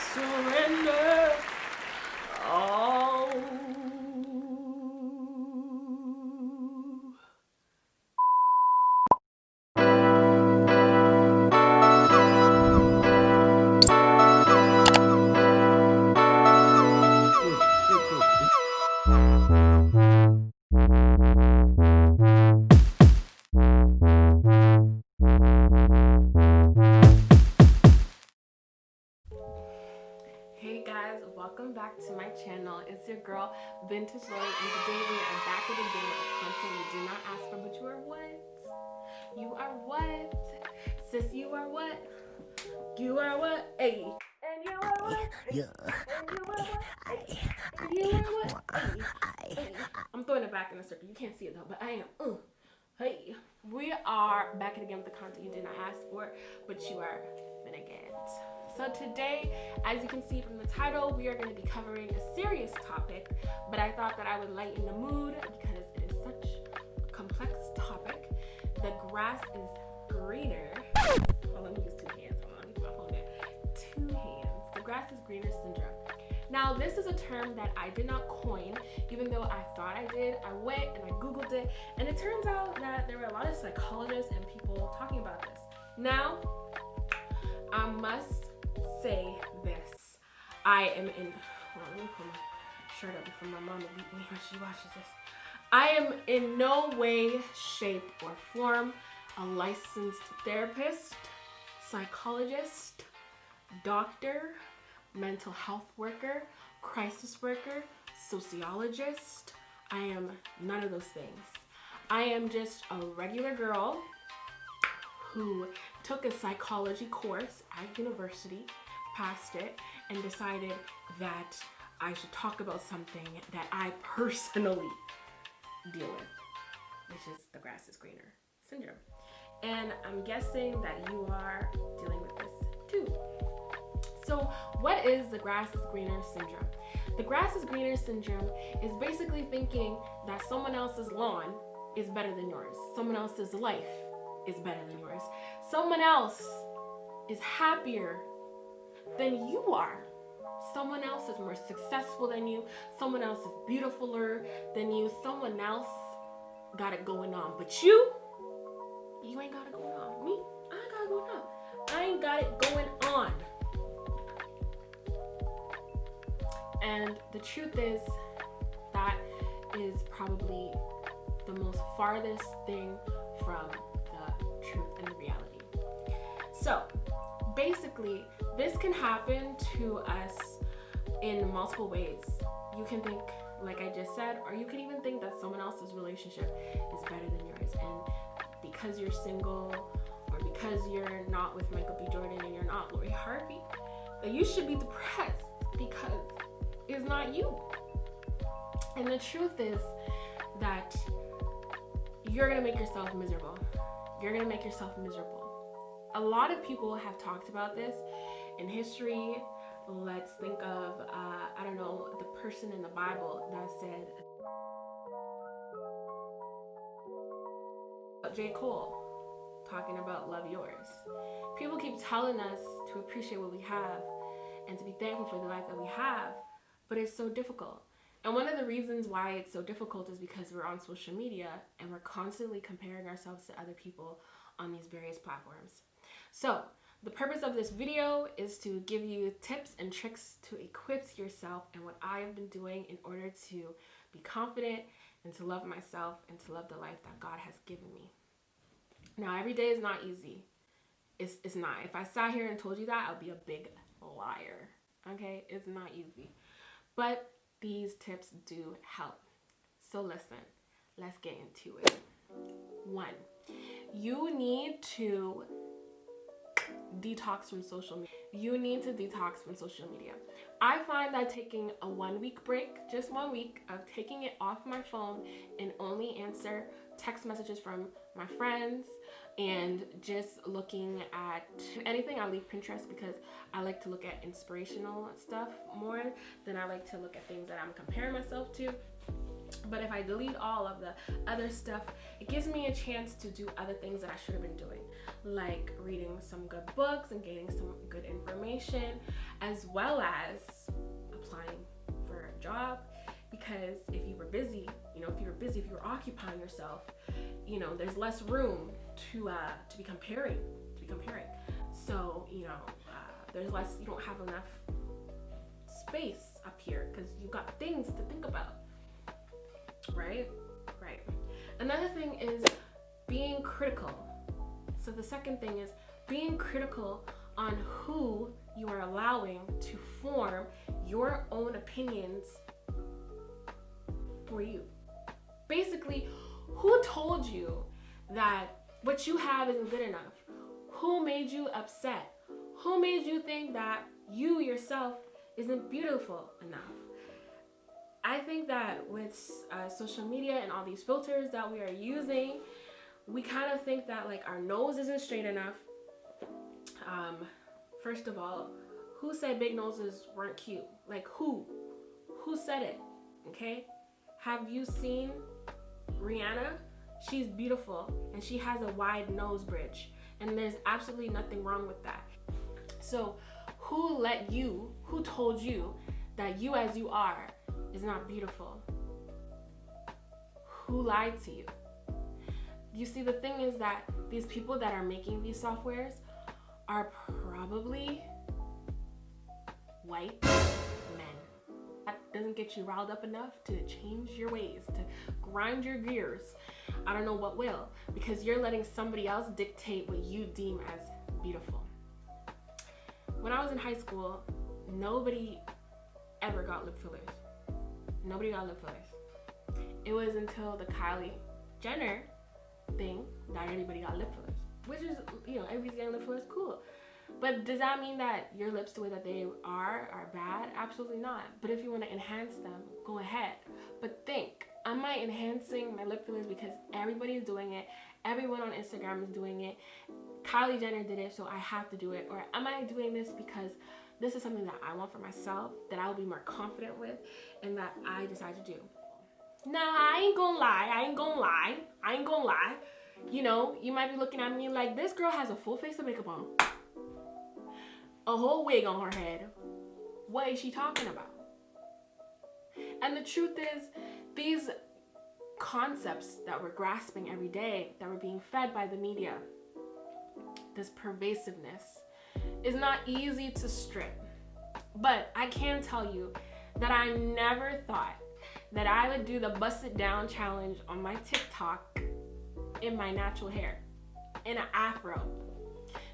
surrender all. Hey guys, welcome back to my channel. It's your girl Vintagelori, and today we are back at the game of content you did not ask for, but you are what? You are what? Sis, you are what? You are what? Ayy. And you are what? Yeah. And you are what? Ayy. And you are what? Ayy. I'm throwing it back in a circle. You can't see it though, but I am. Hey. We are back at the game with the content you did not ask for, but you are finna get. So today, as you can see from the title, we are going to be covering a serious topic, but I thought that I would lighten the mood because it is such a complex topic. The grass is greener. Oh, let me use 2 hands. Hold on, keep my phone there. 2 hands. The grass is greener syndrome. Now, this is a term that I did not coin, even though I thought I did. I went and I Googled it, and it turns out that there were a lot of psychologists and people talking about this. Now, I must say this. I am in, hold on, let me pull my shirt up before my mom will beat me when she watches this. I am in no way, shape, or form a licensed therapist, psychologist, doctor, mental health worker, crisis worker, sociologist. I am none of those things. I am just a regular girl who took a psychology course at university, passed it, and decided that I should talk about something that I personally deal with, which is the grass is greener syndrome. And I'm guessing that you are dealing with this too. So what is the grass is greener syndrome? The grass is greener syndrome is basically thinking that someone else's lawn is better than yours. Someone else's life is better than yours. Someone else is happier than you are. Someone else is more successful than you. Someone else is beautifuler than you. Someone else got it going on. But you ain't got it going on. Me, I ain't got it going on. I ain't got it going on. And the truth is, that is probably the most farthest thing from the truth and the reality. So basically, this can happen to us in multiple ways. You can think, like I just said, or you can even think that someone else's relationship is better than yours. And because you're single, or because you're not with Michael B. Jordan and you're not Lori Harvey, that you should be depressed because it's not you. And the truth is that you're gonna make yourself miserable. You're gonna make yourself miserable. A lot of people have talked about this in history. Let's think of, I don't know, the person in the Bible that said, J. Cole, talking about love yours. People keep telling us to appreciate what we have and to be thankful for the life that we have, but it's so difficult. And one of the reasons why it's so difficult is because we're on social media and we're constantly comparing ourselves to other people on these various platforms. So the purpose of this video is to give you tips and tricks to equip yourself and what I have been doing in order to be confident and to love myself and to love the life that God has given me. Now, every day is not easy. It's not. If I sat here and told you that, I'd be a big liar. Okay? It's not easy. But these tips do help. So listen, let's get into it. 1, you need to detox from social media. You need to detox from social media. I find that taking a 1-week break, just 1 week of taking it off my phone and only answer text messages from my friends and just looking at anything. I leave Pinterest because I like to look at inspirational stuff more than I like to look at things that I'm comparing myself to. But if I delete all of the other stuff, it gives me a chance to do other things that I should have been doing, like reading some good books and getting some good information, as well as applying for a job. Because if you were busy, if you were occupying yourself, there's less room to be comparing. So, there's less, you don't have enough space up here because you've got things to think about, right? Another thing is being critical. So the second thing is being critical on who you are allowing to form your own opinions for you. Basically, who told you that what you have isn't good enough? Who made you upset? Who made you think that you yourself isn't beautiful enough? I think that with social media and all these filters that we are using, we kind of think that like our nose isn't straight enough. First of all, who said big noses weren't cute? Like who said it? Okay? Have you seen Rihanna? She's beautiful and she has a wide nose bridge, and there's absolutely nothing wrong with that. So who told you that you as you are is not beautiful? Who lied to you? You see, the thing is that these people that are making these softwares are probably white men. That doesn't get you riled up enough to change your ways, to grind your gears. I don't know what will, because you're letting somebody else dictate what you deem as beautiful. When I was in high school, nobody ever got lip fillers. Nobody got lip fillers. It was until the Kylie Jenner thing that everybody got lip fillers, which is, everybody's getting lip fillers, cool. But does that mean that your lips, the way that they are bad? Absolutely not. But if you want to enhance them, go ahead. But think, am I enhancing my lip fillers because everybody is doing it? Everyone on Instagram is doing it. Kylie Jenner did it, so I have to do it. Or am I doing this because this is something that I want for myself, that I will be more confident with, and that I decide to do? Nah, I ain't gonna lie. You might be looking at me like, this girl has a full face of makeup on, a whole wig on her head. What is she talking about? And the truth is, these concepts that we're grasping every day, that we're being fed by the media, this pervasiveness, is not easy to strip. But I can tell you that I never thought that I would do the bust it down challenge on my TikTok in my natural hair, in an afro.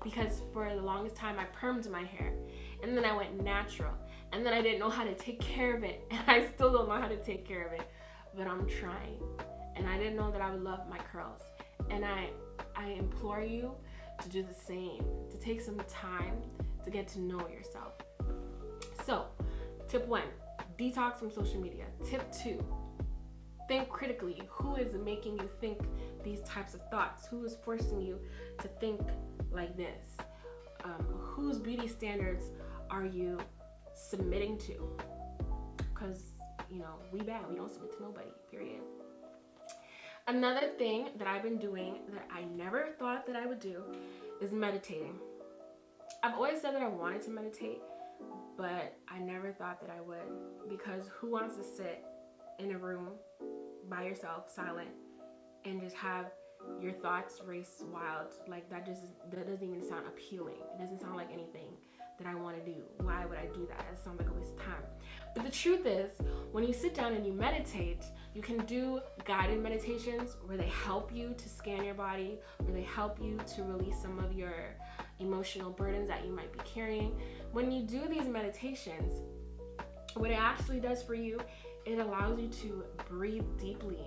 Because for the longest time I permed my hair, and then I went natural, and then I didn't know how to take care of it, and I still don't know how to take care of it, but I'm trying. And I didn't know that I would love my curls. And I implore you to do the same, to take some time to get to know yourself. So, tip 1, detox from social media. Tip 2, think critically. Who is making you think these types of thoughts? Who is forcing you to think like this? Whose beauty standards are you submitting to? Because, we bad. We don't submit to nobody, period. Another thing that I've been doing that I never thought that I would do is meditating. I've always said that I wanted to meditate, but I never thought that I would, because who wants to sit in a room by yourself, silent, and just have your thoughts race wild? Like that doesn't even sound appealing. It doesn't sound like anything that I want to do. Why would I do that? That sounds like a waste of time. But the truth is, when you sit down and you meditate, you can do guided meditations where they help you to scan your body, where they help you to release some of your emotional burdens that you might be carrying. When you do these meditations, what it actually does for you, it allows you to breathe deeply.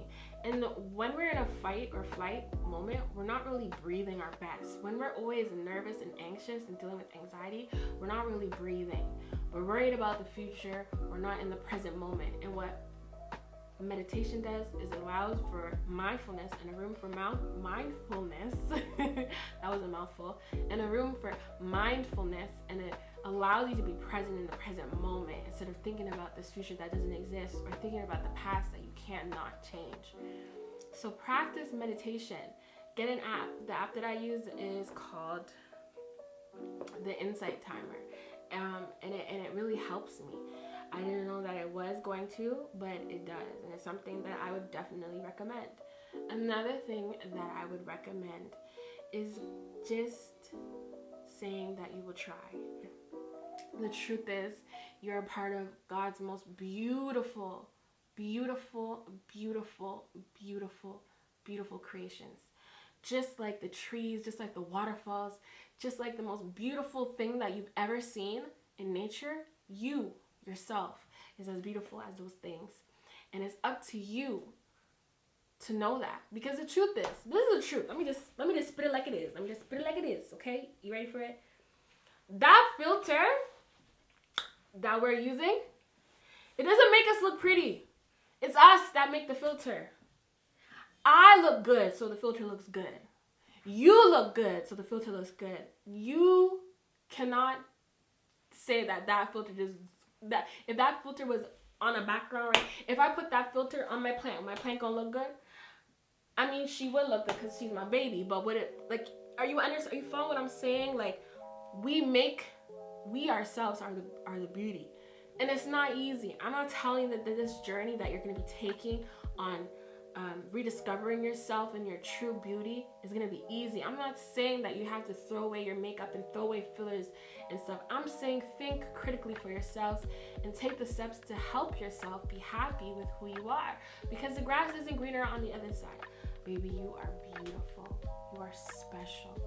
And when we're in a fight or flight moment, we're not really breathing our best. When we're always nervous and anxious and dealing with anxiety, we're not really breathing. We're worried about the future. We're not in the present moment. And what meditation does is it allows for mindfulness in a room for mindfulness. That was a mouthful. In a room for mindfulness, and it allows you to be present in the present moment instead of thinking about this future that doesn't exist or thinking about the past that you cannot change. So practice meditation. Get an app. The app that I use is called the Insight Timer. And helps me. I didn't know that it was going to, but it does. And it's something that I would definitely recommend. Another thing that I would recommend is just saying that you will try. The truth is, you're a part of God's most beautiful, beautiful, beautiful, beautiful, beautiful creations. Just like the trees, just like the waterfalls, just like the most beautiful thing that you've ever seen in nature, you yourself is as beautiful as those things. And it's up to you to know that. Because the truth is, this is the truth. Let me just spit it like it is. Let me just spit it like it is, okay? You ready for it? That filter that we're using, it doesn't make us look pretty. It's us that make the filter. I look good, so the filter looks good. You look good, so the filter looks good. You cannot say that filter just, that if that filter was on a background, right? If I put that filter on my plant gonna look good? I mean, she would look good because she's my baby, but would it, like, are you following what I'm saying? Like, we ourselves are the beauty. And it's not easy. I'm not telling you that this journey that you're going to be taking on rediscovering yourself and your true beauty is going to be easy. I'm not saying that you have to throw away your makeup and throw away fillers and stuff. I'm saying think critically for yourselves and take the steps to help yourself be happy with who you are. Because the grass isn't greener on the other side. Baby, you are beautiful. You are special.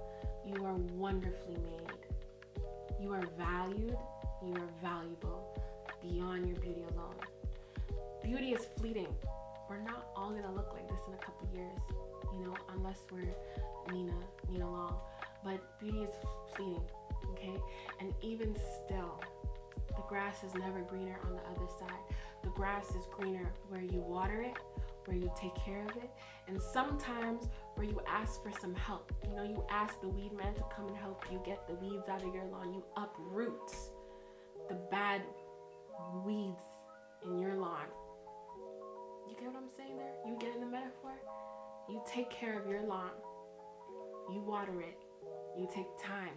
You are wonderfully made. You are valued. You are valuable beyond your beauty alone. Beauty is fleeting. We're not all gonna look like this in a couple years, unless we're Nina Long. But beauty is fleeting, okay? And even still, the grass is never greener on the other side. The grass is greener where you water it, where you take care of it, and sometimes where you ask for some help. You ask the weed man to come and help you get the weeds out of your lawn. You uproot the bad weeds in your lawn. You get what I'm saying there? You get in the metaphor? You take care of your lawn. You water it. You take time.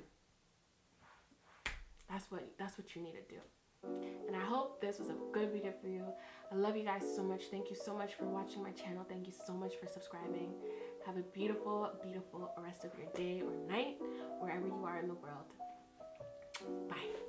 That's what you need to do. And I hope this was a good video for you. I love you guys so much. Thank you so much for watching my channel. Thank you so much for subscribing. Have a beautiful, beautiful rest of your day or night, wherever you are in the world. Bye.